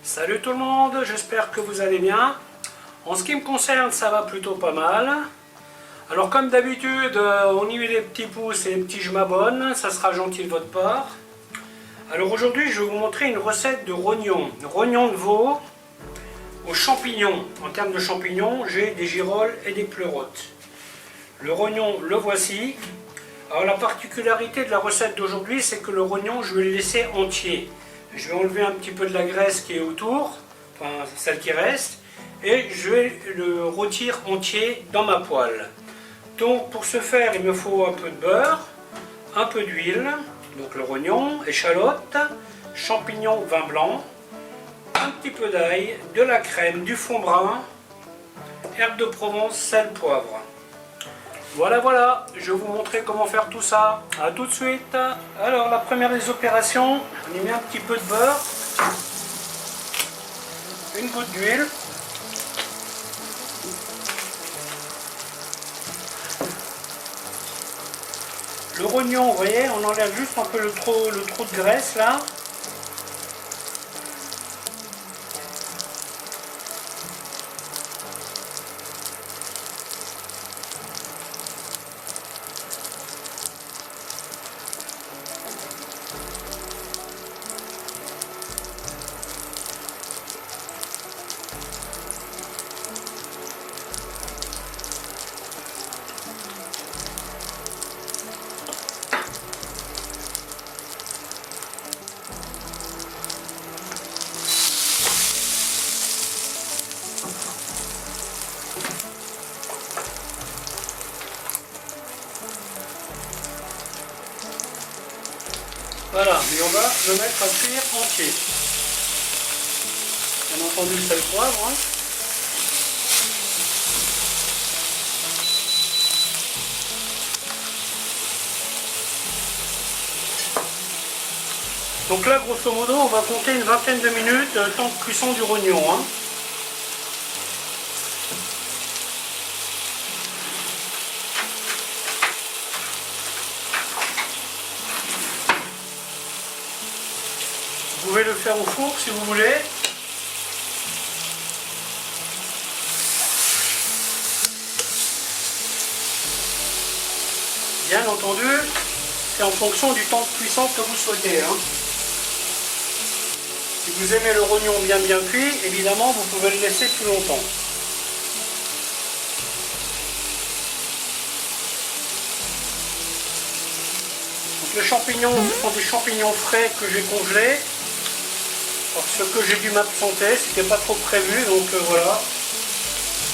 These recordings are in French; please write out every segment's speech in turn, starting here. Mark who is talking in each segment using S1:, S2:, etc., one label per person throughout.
S1: Salut tout le monde, j'espère que vous allez bien. En ce qui me concerne, ça va plutôt pas mal. Alors comme d'habitude, on y met les petits pouces et les petits je m'abonne, ça sera gentil de votre part. Alors aujourd'hui, je vais vous montrer une recette de rognons. Rognons de veau aux champignons. En termes de champignons, j'ai des girolles et des pleurotes. Le rognon, le voici. Alors la particularité de la recette d'aujourd'hui, c'est que le rognon, je vais le laisser entier. Je vais enlever un petit peu de la graisse qui est autour, enfin celle qui reste, et je vais le rôtir entier dans ma poêle. Donc pour ce faire, il me faut un peu de beurre, un peu d'huile, donc le rognon, échalote, champignons, vin blanc, un petit peu d'ail, de la crème, du fond brun, herbes de Provence, sel, poivre. Voilà, je vais vous montrer comment faire tout ça. A tout de suite. Alors la première des opérations, on y met un petit peu de beurre, une goutte d'huile, le rognon, vous voyez, on enlève juste un peu le trou de graisse là. Voilà, et on va le mettre à cuire entier. Bien entendu, le sel poivre. Donc là, grosso modo, on va compter une vingtaine de minutes, temps de cuisson du rognon. Vous pouvez le faire au four si vous voulez. Bien entendu, c'est en fonction du temps de cuisson que vous souhaitez. Si vous aimez le rognon bien cuit, évidemment, vous pouvez le laisser plus longtemps. Donc les champignons, ce sont des champignons frais que j'ai congelés. Parce que j'ai dû m'absenter, c'était pas trop prévu, donc voilà,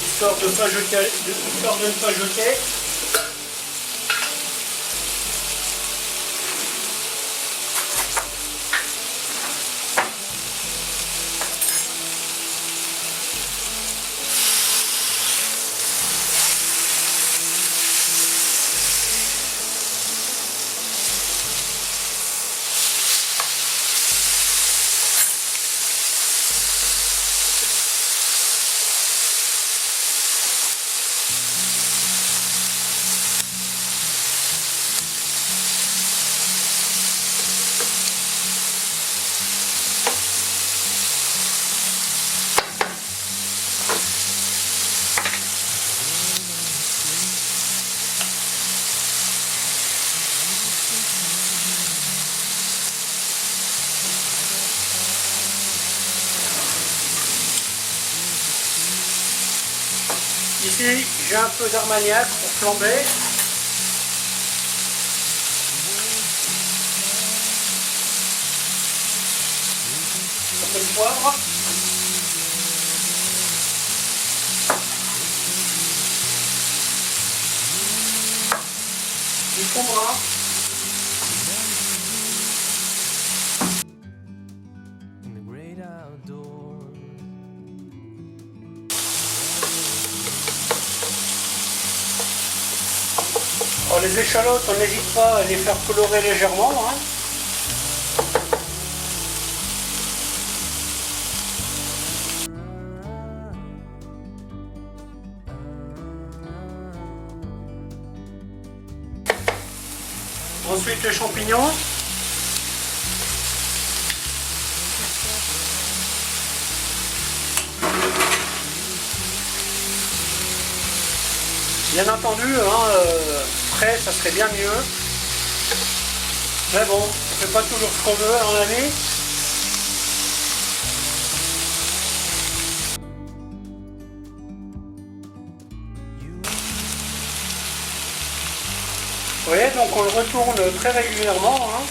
S1: histoire de ne pas jeter. Ici, j'ai un peu d'armagnac pour flamber. Un peu de poivre. Du fond brun. Alors les échalotes, on n'hésite pas à les faire colorer légèrement. Ensuite les champignons. Bien entendu, hein, frais, ça serait bien mieux. Mais bon, on fait pas toujours ce qu'on veut dans la vie. Vous voyez, donc on le retourne très régulièrement. Hein.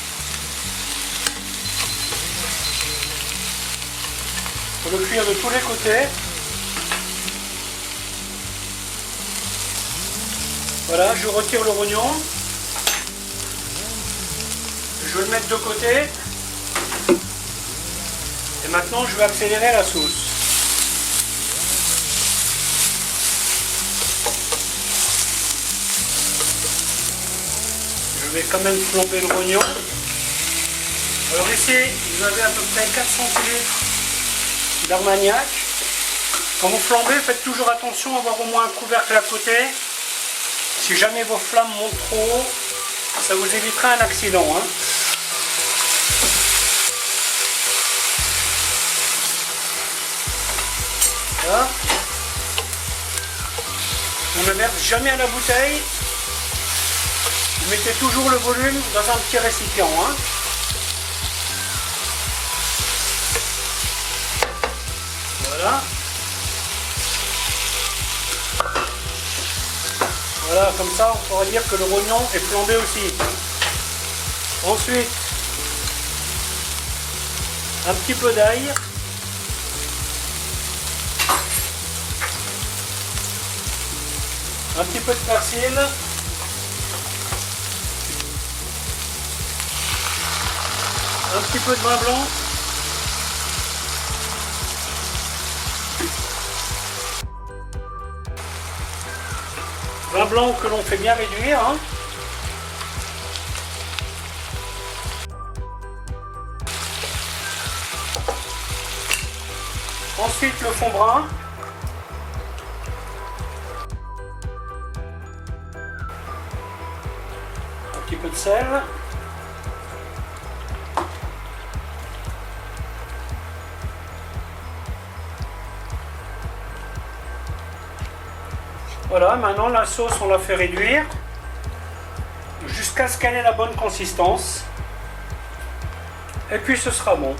S1: Faut le cuire de tous les côtés. Voilà, je retire le rognon. Je vais le mettre de côté. Et maintenant, je vais accélérer la sauce. Je vais quand même flamber le rognon. Alors ici, vous avez à peu près 4 centilitres d'Armagnac. Quand vous flambez, faites toujours attention à avoir au moins un couvercle à côté. Si jamais vos flammes montent trop haut, ça vous évitera un accident. Hein. Voilà. On ne verse jamais à la bouteille. Vous mettez toujours le volume dans un petit récipient. Hein. Voilà. Voilà, comme ça on pourra dire que le rognon est flambé aussi. Ensuite, un petit peu d'ail. Un petit peu de persil. Un petit peu de vin blanc. Vin blanc que l'on fait bien réduire. Hein. Ensuite le fond brun. Un petit peu de sel. Voilà, maintenant la sauce on la fait réduire jusqu'à ce qu'elle ait la bonne consistance. Et puis ce sera bon.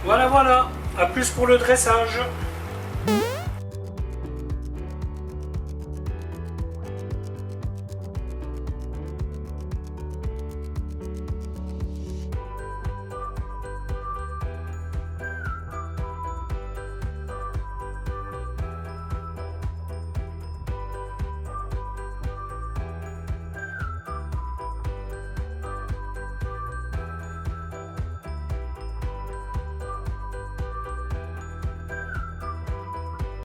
S1: Voilà, voilà. À plus pour le dressage.